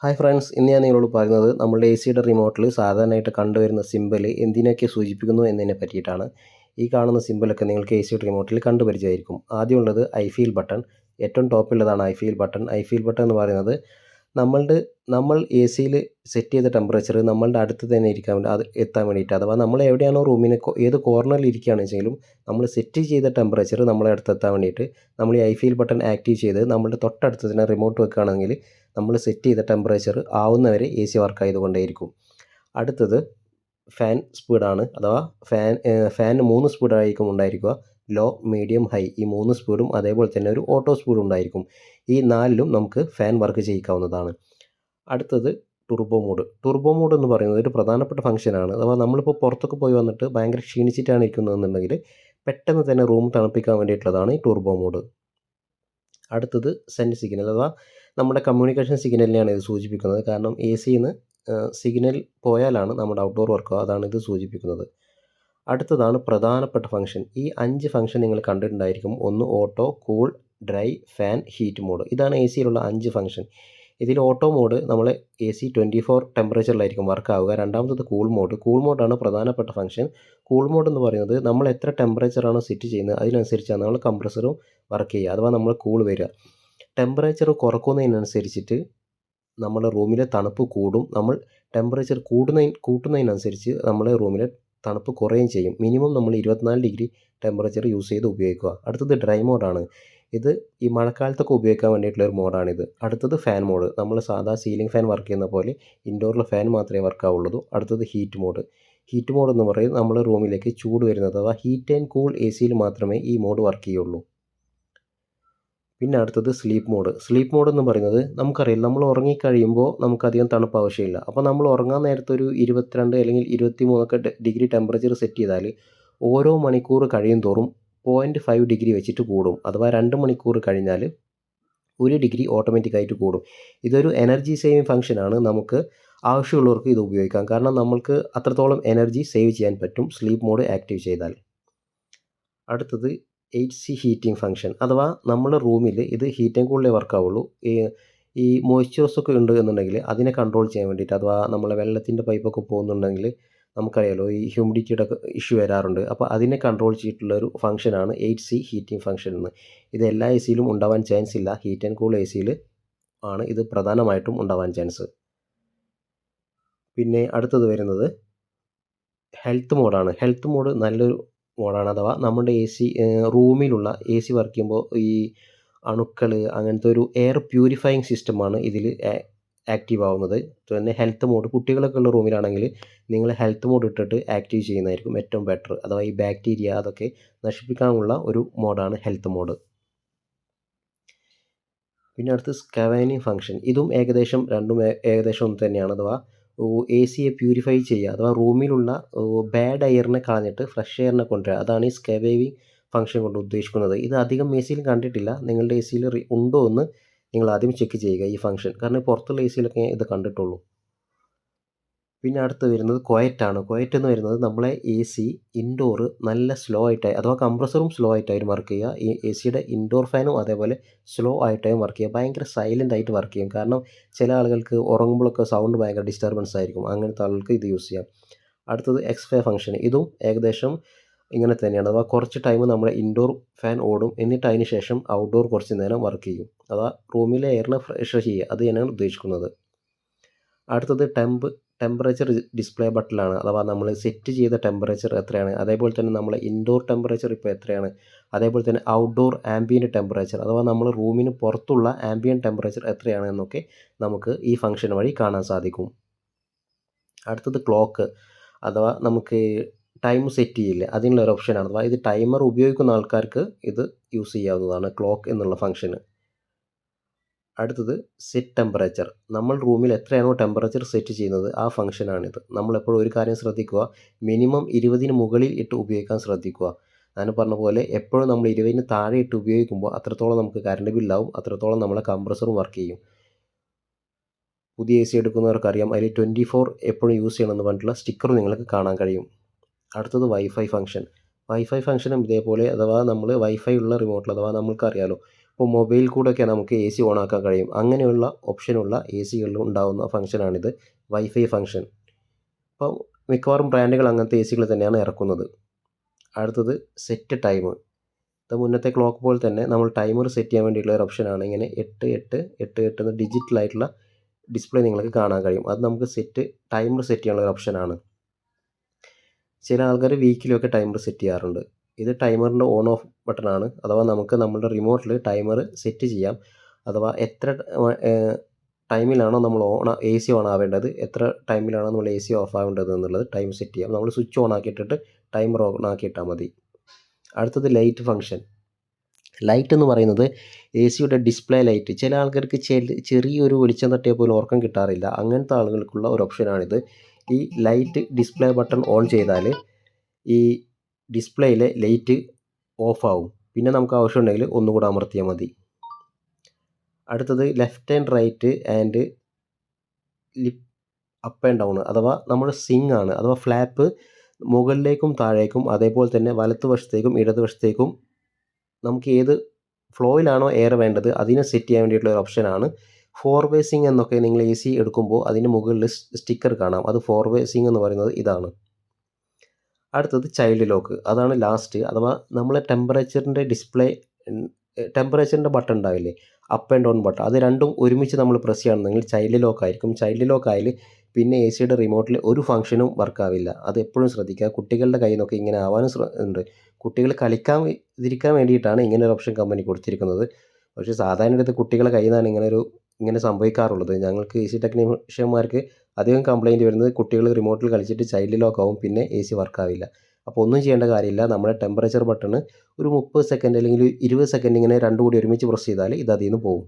Hi friends, ഇന്ന് ഞാൻ നിങ്ങളോട് പറയുന്നത് നമ്മുടെ എ സിയുടെ റിമോട്ടിൽ സാധാരണയായിട്ട് കണ്ടുവരുന്ന സിമ്പൽ എന്തിനൊക്കെ സൂചിപ്പിക്കുന്നു എന്നതിനെ പറ്റിയിട്ടാണ്. ഈ കാണുന്ന സിമ്പലൊക്കെ നിങ്ങൾക്ക് എ സിയുടെ റിമോട്ടിൽ കണ്ടുപരിചയമായിരിക്കും. ആദ്യമുള്ളത് ഐ ഫീൽ ബട്ടൺ. ഏറ്റവും ടോപ്പിലുള്ളതാണ് I feel button. I feel button എന്ന് പറയുന്നത് നമ്മൾ എ സിയിൽ സെറ്റ് ചെയ്ത ടെമ്പറേച്ചർ നമ്മളുടെ അടുത്ത് തന്നെ ഇരിക്കാൻ വേണ്ടി എത്താൻ വേണ്ടിയിട്ട്, അഥവാ നമ്മൾ എവിടെയാണോ റൂമിന് ഏത് കോർണറിൽ ഇരിക്കുകയാണെന്ന് വെച്ചെങ്കിലും നമ്മൾ സെറ്റ് ചെയ്ത ടെമ്പറേച്ചർ നമ്മളെ അടുത്ത് എത്താൻ വേണ്ടിയിട്ട് നമ്മൾ ഈ ഐ ഫീൽ ബട്ടൺ ആക്റ്റീവ് ചെയ്ത് നമ്മളുടെ തൊട്ടടുത്ത് തന്നെ റിമോട്ട് വെക്കുകയാണെങ്കിൽ നമ്മൾ സെറ്റ് ചെയ്ത ടെമ്പറേച്ചർ ആവുന്നവരെ എ സി വർക്ക് ആയതുകൊണ്ടേയിരിക്കും. അടുത്തത് ഫാൻ സ്പീഡാണ്, അഥവാ ഫാനിന് 3 സ്പീഡായിരിക്കും ഉണ്ടായിരിക്കുക. ലോ, മീഡിയം, ഹൈ ഈ 3 സ്പീഡും അതേപോലെ തന്നെ ഒരു ഓട്ടോ സ്പീഡും ഉണ്ടായിരിക്കും. ഈ 4ലും നമുക്ക് ഫാൻ വർക്ക് ചെയ്യിക്കാവുന്നതാണ്. അടുത്തത് ടുർബോ മോഡ്. ടുർബോ മോഡ് എന്ന് പറയുന്നത് ഒരു പ്രധാനപ്പെട്ട ഫംഗ്ഷനാണ്. അഥവാ നമ്മളിപ്പോൾ പുറത്തൊക്കെ പോയി വന്നിട്ട് ഭയങ്കര ക്ഷീണിച്ചിട്ടാണ് ഇരിക്കുന്നതെന്നുണ്ടെങ്കിൽ പെട്ടെന്ന് തന്നെ റൂം തണുപ്പിക്കാൻ വേണ്ടിയിട്ടുള്ളതാണ് ഈ ടുർബോ മോഡ്. അടുത്തത് സെൻഡ് സിഗ്നൽ, അഥവാ നമ്മുടെ കമ്മ്യൂണിക്കേഷൻ സിഗ്നലിനെയാണ് ഇത് സൂചിപ്പിക്കുന്നത്. കാരണം എ സിന്ന് സിഗ്നൽ പോയാലാണ് നമ്മുടെ ഔട്ട്ഡോർ വർക്ക്, അതാണ് ഇത് സൂചിപ്പിക്കുന്നത്. അടുത്തതാണ് പ്രധാനപ്പെട്ട ഫംഗ്ഷൻ. ഈ 5 ഫംഗ്ഷൻ നിങ്ങൾ കണ്ടിട്ടുണ്ടായിരിക്കും. ഒന്ന് auto, cool, dry, fan, heat mode. ഇതാണ് എ സിയിലുള്ള 5 ഫംഗ്ഷൻ. ഇതിൽ ഓട്ടോ മോഡ് നമ്മൾ എ സി 24 ടെമ്പറേച്ചറിലായിരിക്കും വർക്ക് ആവുക. രണ്ടാമത്തത് കൂൾ മോഡ്. കൂൾ മോഡാണ് പ്രധാനപ്പെട്ട ഫംഗ്ഷൻ. കൂൾ മോഡ് എന്ന് പറയുന്നത് നമ്മൾ എത്ര ടെമ്പറേച്ചറാണോ സെറ്റ് ചെയ്യുന്നത് അതിനനുസരിച്ചാണ് നമ്മൾ കംപ്രസറും വർക്ക് ചെയ്യുക, അഥവാ നമ്മൾ കൂൾ വരിക. ടെമ്പറേച്ചർ കുറക്കുന്നതിനനുസരിച്ചിട്ട് നമ്മുടെ റൂമിലെ തണുപ്പ് കൂടും. നമ്മൾ ടെമ്പറേച്ചർ കൂട്ടുന്നതിനനുസരിച്ച് നമ്മുടെ റൂമിലെ തണുപ്പ് കുറയുകയും ചെയ്യും. മിനിമം നമ്മൾ 24 ഡിഗ്രി ടെമ്പറേച്ചർ യൂസ് ചെയ്ത് ഉപയോഗിക്കുക. അടുത്തത് ഡ്രൈ മോഡാണ്. ഇത് ഈ മഴക്കാലത്തൊക്കെ ഉപയോഗിക്കാൻ വേണ്ടിയിട്ടുള്ള ഒരു മോഡാണിത്. അടുത്തത് ഫാൻ മോഡ്. നമ്മൾ സാധാ സീലിംഗ് ഫാൻ വർക്ക് ചെയ്യുന്ന പോലെ ഇൻഡോറിലെ ഫാൻ മാത്രമേ വർക്ക് ആവുള്ളൂ. അടുത്തത് ഹീറ്റ് മോഡ്. ഹീറ്റ് മോഡ് എന്ന് പറയുന്നത് നമ്മുടെ റൂമിലേക്ക് ചൂട് വരുന്നത്, അഥവാ ഹീറ്റ് ആൻഡ് കൂൾ എ സിയിൽ മാത്രമേ ഈ മോഡ് വർക്ക് ചെയ്യുള്ളൂ. പിന്നെ അടുത്തത് സ്ലീപ്പ് മോഡ്. സ്ലീപ്പ് മോഡ് എന്ന് പറയുന്നത് നമുക്കറിയാം, നമ്മൾ ഉറങ്ങിക്കഴിയുമ്പോൾ നമുക്കധികം തണുപ്പ് ആവശ്യമില്ല. അപ്പോൾ നമ്മൾ ഉറങ്ങാൻ നേരത്തെ ഒരു 22 അല്ലെങ്കിൽ 23 ഡിഗ്രി ടെമ്പറേച്ചർ സെറ്റ് ചെയ്താൽ ഓരോ മണിക്കൂർ കഴിയും തോറും 0.5 ഡിഗ്രി വെച്ചിട്ട് കൂടും. അഥവാ 2 മണിക്കൂർ കഴിഞ്ഞാൽ 1 ഡിഗ്രി ഓട്ടോമാറ്റിക്കായിട്ട് കൂടും. ഇതൊരു എനർജി സേവിങ് ഫംഗ്ഷനാണ്. നമുക്ക് ആവശ്യമുള്ളവർക്ക് ഇത് ഉപയോഗിക്കാം. കാരണം നമ്മൾക്ക് അത്രത്തോളം എനർജി സേവ് ചെയ്യാൻ പറ്റും സ്ലീപ്പ് മോഡ് ആക്റ്റീവ് ചെയ്താൽ. അടുത്തത് HC ഹീറ്റിംഗ് ഫംഗ്ഷൻ, അഥവാ നമ്മുടെ റൂമിൽ ഇത് ഹീറ്റ് ആൻഡ് കൂളിലേ വർക്ക് ആവുള്ളൂ. ഈ മോയ്സ്ചറൊക്കെ ഉണ്ട് എന്നുണ്ടെങ്കിൽ അതിനെ കൺട്രോൾ ചെയ്യാൻ വേണ്ടിയിട്ട്, അഥവാ നമ്മളെ വെള്ളത്തിൻ്റെ പൈപ്പൊക്കെ പോകുന്നുണ്ടെങ്കിൽ നമുക്കറിയാലോ ഈ ഹ്യൂമിഡിറ്റിയുടെ ഇഷ്യൂ വരാറുണ്ട്. അപ്പോൾ അതിനെ കൺട്രോൾ ചെയ്തിട്ടുള്ള ഒരു ഫംഗ്ഷനാണ് HC ഹീറ്റിംഗ് ഫംഗ്ഷൻ എന്ന്. ഇത് എല്ലാ എ സിയിലും ഉണ്ടാവാൻ ചാൻസ് ഇല്ല. ഹീറ്റ് ആൻഡ് കൂൾ എ സിയിൽ ആണ് ഇത് പ്രധാനമായിട്ടും ഉണ്ടാവാൻ ചാൻസ്. പിന്നെ അടുത്തത് വരുന്നത് ഹെൽത്ത് മോഡാണ്. ഹെൽത്ത് മോഡ് നല്ലൊരു മോഡാണ്. അഥവാ നമ്മുടെ എ സി റൂമിലുള്ള എ സി വർക്ക് ചെയ്യുമ്പോൾ ഈ അണുക്കൾ അങ്ങനത്തെ ഒരു എയർ പ്യൂരിഫയിങ് സിസ്റ്റമാണ് ഇതിൽ ആക്റ്റീവ് ആവുന്നത്. പിന്നെ ഹെൽത്ത് മോഡ് കുട്ടികളൊക്കെ ഉള്ള റൂമിലാണെങ്കിൽ നിങ്ങൾ ഹെൽത്ത് മോഡ് ഇട്ടിട്ട് ആക്റ്റീവ് ചെയ്യുന്നതായിരിക്കും ഏറ്റവും ബെറ്റർ. അഥവാ ഈ ബാക്ടീരിയ അതൊക്കെ നശിപ്പിക്കാനുള്ള ഒരു മോഡാണ് ഹെൽത്ത് മോഡ്. പിന്നെ അടുത്ത് സ്കാവാനിങ് ഫംഗ്ഷൻ. ഇതും രണ്ടും ഏകദേശം ഒന്ന് തന്നെയാണ്. അഥവാ എ സിയെ പ്യൂരിഫൈ ചെയ്യുക, അഥവാ റൂമിലുള്ള ബാഡ് എയറിനെ കളഞ്ഞിട്ട് ഫ്രഷ് എയറിനെ കൊണ്ടുവരിക. അതാണ് ഈ സ്കാവേവിങ് ഫംഗ്ഷൻ കൊണ്ട് ഉദ്ദേശിക്കുന്നത്. ഇത് അധികം എ സിയിൽ കണ്ടിട്ടില്ല. നിങ്ങളുടെ എ സിയിൽ ഉണ്ടോ എന്ന് നിങ്ങൾ ആദ്യം ചെക്ക് ചെയ്യുക ഈ ഫംഗ്ഷൻ. കാരണം പുറത്തുള്ള എ സിയിലൊക്കെ ഇത് കണ്ടിട്ടുള്ളൂ. പിന്നെ അടുത്ത് വരുന്നത് ക്വയറ്റാണ്. ക്വയറ്റ് എന്ന് വരുന്നത് നമ്മളെ എ സി ഇൻഡോർ നല്ല സ്ലോ ആയിട്ടായി, അഥവാ കംപ്രസറും സ്ലോ ആയിട്ടായിരിക്കും വർക്ക് ചെയ്യുക. ഈ എ സിയുടെ ഇൻഡോർ ഫാനും അതേപോലെ സ്ലോ ആയിട്ടായും വർക്ക് ചെയ്യുക. ഭയങ്കര സൈലൻ്റ് ആയിട്ട് വർക്ക് ചെയ്യും. കാരണം ചില ആളുകൾക്ക് ഉറങ്ങുമ്പോഴൊക്കെ സൗണ്ട് ഭയങ്കര ഡിസ്റ്റർബൻസ് ആയിരിക്കും. അങ്ങനത്തെ ആളുകൾക്ക് ഇത് യൂസ് ചെയ്യാം. അടുത്തത് എക്സ്ഫേ ഫംഗ്ഷൻ. ഇതും ഏകദേശം ഇങ്ങനെ തന്നെയാണ്. അഥവാ കുറച്ച് ടൈം നമ്മുടെ ഇൻഡോർ ഫാൻ ഓടും, എന്നിട്ട് അതിന് ശേഷം ഔട്ട്ഡോർ കുറച്ച് നേരം വർക്ക് ചെയ്യും. അഥവാ റൂമിലെ എയറിനെ ഫ്രഷ് ചെയ്യുക, അത് തന്നെയാണ് ഉദ്ദേശിക്കുന്നത്. അടുത്തത് ടെമ്പറേച്ചർ ഡിസ്പ്ലേ ബട്ടണിലാണ്. അഥവാ നമ്മൾ സെറ്റ് ചെയ്ത ടെമ്പറേച്ചർ എത്രയാണ്, അതേപോലെ തന്നെ നമ്മളെ ഇൻഡോർ ടെമ്പറേച്ചർ ഇപ്പോൾ എത്രയാണ്, അതേപോലെ തന്നെ ഔട്ട്ഡോർ ആംബിയൻറ്റ് ടെമ്പറേച്ചർ, അഥവാ നമ്മൾ റൂമിന് പുറത്തുള്ള ആംബിയൻറ്റ് ടെമ്പറേച്ചർ എത്രയാണ് എന്നൊക്കെ നമുക്ക് ഈ ഫംഗ്ഷൻ വഴി കാണാൻ സാധിക്കും. അടുത്തത് ക്ലോക്ക്, അഥവാ നമുക്ക് ടൈം സെറ്റ് ചെയ്യില്ലേ അതിനുള്ള ഒരു ഓപ്ഷനാണ്. അഥവാ ഇത് ടൈമർ ഉപയോഗിക്കുന്ന ആൾക്കാർക്ക് ഇത് യൂസ് ചെയ്യാവുന്നതാണ്, ക്ലോക്ക് എന്നുള്ള ഫംഗ്ഷന്. അടുത്തത് സെറ്റ് ടെമ്പറേച്ചർ. നമ്മൾ റൂമിൽ എത്രയാണോ ടെമ്പറേച്ചർ സെറ്റ് ചെയ്യുന്നത് ആ ഫംഗ്ഷനാണിത്. നമ്മളെപ്പോഴും ഒരു കാര്യം ശ്രദ്ധിക്കുക, മിനിമം 20ന് മുകളിൽ ഇട്ട് ഉപയോഗിക്കാൻ ശ്രദ്ധിക്കുക. ഞാൻ പറഞ്ഞ പോലെ എപ്പോഴും നമ്മൾ 20ന് താഴെ ഇട്ട് ഉപയോഗിക്കുമ്പോൾ അത്രത്തോളം നമുക്ക് കറണ്ട് ബില്ലാവും, അത്രത്തോളം നമ്മളെ കംപ്രസറും വർക്ക് ചെയ്യും. പുതിയ എ സി എടുക്കുന്നവർക്കറിയാം, അതിൽ 24 എപ്പോഴും യൂസ് ചെയ്യണമെന്ന് പറഞ്ഞിട്ടുള്ള സ്റ്റിക്കർ നിങ്ങൾക്ക് കാണാൻ കഴിയും. അടുത്തത് വൈഫൈ ഫംഗ്ഷൻ. വൈഫൈ ഫംഗ്ഷനും ഇതേപോലെ, അഥവാ നമ്മൾ വൈഫൈ ഉള്ള റിമോട്ടിൽ, അഥവാ നമ്മൾക്കറിയാലോ ഇപ്പോൾ മൊബൈൽ കൂടെയൊക്കെ നമുക്ക് എ സി ഓണാക്കാൻ കഴിയും. അങ്ങനെയുള്ള ഓപ്ഷനുള്ള എ സികളിൽ ഉണ്ടാകുന്ന ഫംഗ്ഷനാണിത്, വൈഫൈ ഫംഗ്ഷൻ. അപ്പോൾ മിക്കവാറും ബ്രാൻഡുകൾ അങ്ങനത്തെ എ സികൾ തന്നെയാണ് ഇറക്കുന്നത്. അടുത്തത് സെറ്റ് ടൈം. ഇത് മുന്നത്തെ ക്ലോക്ക് പോലെ തന്നെ നമ്മൾ ടൈമർ സെറ്റ് ചെയ്യാൻ വേണ്ടിയിട്ടുള്ള ഒരു ഓപ്ഷനാണ്. ഇങ്ങനെ 8888 എന്ന ഡിജിറ്റലായിട്ടുള്ള ഡിസ്പ്ലേ നിങ്ങൾക്ക് കാണാൻ കഴിയും. അത് നമുക്ക് ടൈമർ സെറ്റ് ചെയ്യാനുള്ള ഒരു ഓപ്ഷനാണ്. ചില ആൾക്കാർ വീക്കിലൊക്കെ ടൈമർ സെറ്റ് ചെയ്യാറുണ്ട്. ഇത് ടൈമറിൻ്റെ ഓൺ ഓഫ് ബട്ടണാണ്. അഥവാ നമുക്ക് നമ്മുടെ റിമോട്ടിൽ ടൈമർ സെറ്റ് ചെയ്യാം. അഥവാ എത്ര ടൈമിലാണോ നമ്മൾ എ സി ഓൺ ആവേണ്ടത്, എത്ര ടൈമിലാണോ നമ്മൾ എ സി ഓഫ് ആവേണ്ടത് എന്നുള്ളത് ടൈം സെറ്റ് ചെയ്യാം. നമ്മൾ സ്വിച്ച് ഓൺ ആക്കിയിട്ടിട്ട് ടൈമർ ഓൺ ആക്കിയിട്ടാൽ മതി. അടുത്തത് ലൈറ്റ് ഫംഗ്ഷൻ. ലൈറ്റ് എന്ന് പറയുന്നത് എ സിയുടെ ഡിസ്പ്ലേ ലൈറ്റ്. ചില ആൾക്കാർക്ക് ചെറിയൊരു വെളിച്ചം തട്ടിയാൽ പോലും ഉറക്കം കിട്ടാറില്ല. അങ്ങനത്തെ ആളുകൾക്കുള്ള ഒരു ഓപ്ഷനാണിത്. ഈ ലൈറ്റ് ഡിസ്പ്ലേ ബട്ടൺ ഓൺ ചെയ്താൽ ഈ ഡിസ്പ്ലേയിലെ ലൈറ്റ് ഓഫാവും. പിന്നെ നമുക്ക് ആവശ്യമുണ്ടെങ്കിൽ ഒന്നുകൂടെ അമർത്തിയാൽ മതി. അടുത്തത് ലെഫ്റ്റ് ആൻഡ് റൈറ്റ് ആൻഡ് ലിപ്പ് അപ്പ് ആൻഡ് ഡൗൺ, അഥവാ നമ്മുടെ സിങ് ആണ്. അഥവാ ഫ്ലാപ്പ് മുകളിലേക്കും താഴേക്കും, അതേപോലെ തന്നെ വലതുവശത്തേക്കും ഇടതുവശത്തേക്കും നമുക്ക് ഏത് ഫ്ലോയിലാണോ എയർ വേണ്ടത് അതിനെ സെറ്റ് ചെയ്യാൻ വേണ്ടിയിട്ടുള്ള ഒരു ഓപ്ഷനാണ്. ഫോർവേ സിങ് എന്നൊക്കെ നിങ്ങൾ എ സി എടുക്കുമ്പോൾ അതിന് മുകളിൽ സ്റ്റിക്കർ കാണാം. അത് ഫോർവേ സിങ് എന്ന് പറയുന്നത് ഇതാണ്. അടുത്തത് ചൈൽഡ് ലോക്ക്. അതാണ് ലാസ്റ്റ്. അഥവാ നമ്മളെ ടെമ്പറേച്ചറിൻ്റെ ബട്ടൺ ഉണ്ടാവില്ലേ, അപ്പ് ആൻഡ് ഡൗൺ ബട്ടൺ, അത് രണ്ടും ഒരുമിച്ച് നമ്മൾ പ്രസ് ചെയ്യുകയാണെന്നെങ്കിൽ ചൈൽഡ് ലോക്ക് ആയിരിക്കും. ചൈൽഡ് ലോക്ക് ആയാൽ പിന്നെ എ സിയുടെ റിമോട്ടിൽ ഒരു ഫംഗ്ഷനും വർക്കാവില്ല. അത് എപ്പോഴും ശ്രദ്ധിക്കുക. കുട്ടികളുടെ കയ്യിൽ നിന്നൊക്കെ ഇങ്ങനെ ആവാനും ഉണ്ട്. കുട്ടികൾ കളിക്കാതിരിക്കാൻ വേണ്ടിയിട്ടാണ് ഇങ്ങനെ ഒരു ഓപ്ഷൻ കമ്പനി കൊടുത്തിരിക്കുന്നത്. പക്ഷേ സാധാരണ കുട്ടികളെ കയ്യിൽ നിന്നാണ് ഇങ്ങനെ സംഭവിക്കാറുള്ളത്. ഞങ്ങൾക്ക് എ സി ടെക്നീഷ്യന്മാർക്ക് അധികം കംപ്ലയിൻറ്റ് വരുന്നത് കുട്ടികൾ റിമോട്ടിൽ കളിച്ചിട്ട് ചൈൽഡ് ലോക്ക് ആവും, പിന്നെ എ സി വർക്കാവില്ല. അപ്പോൾ ഒന്നും ചെയ്യേണ്ട കാര്യമില്ല. നമ്മുടെ ടെമ്പറേച്ചർ ബട്ടൺ ഒരു 30 സെക്കൻഡ് അല്ലെങ്കിൽ 20 സെക്കൻഡ് ഇങ്ങനെ രണ്ടും കൂടി ഒരുമിച്ച് പ്രസ് ചെയ്താൽ ഇത് അതിൽ നിന്ന് പോകും.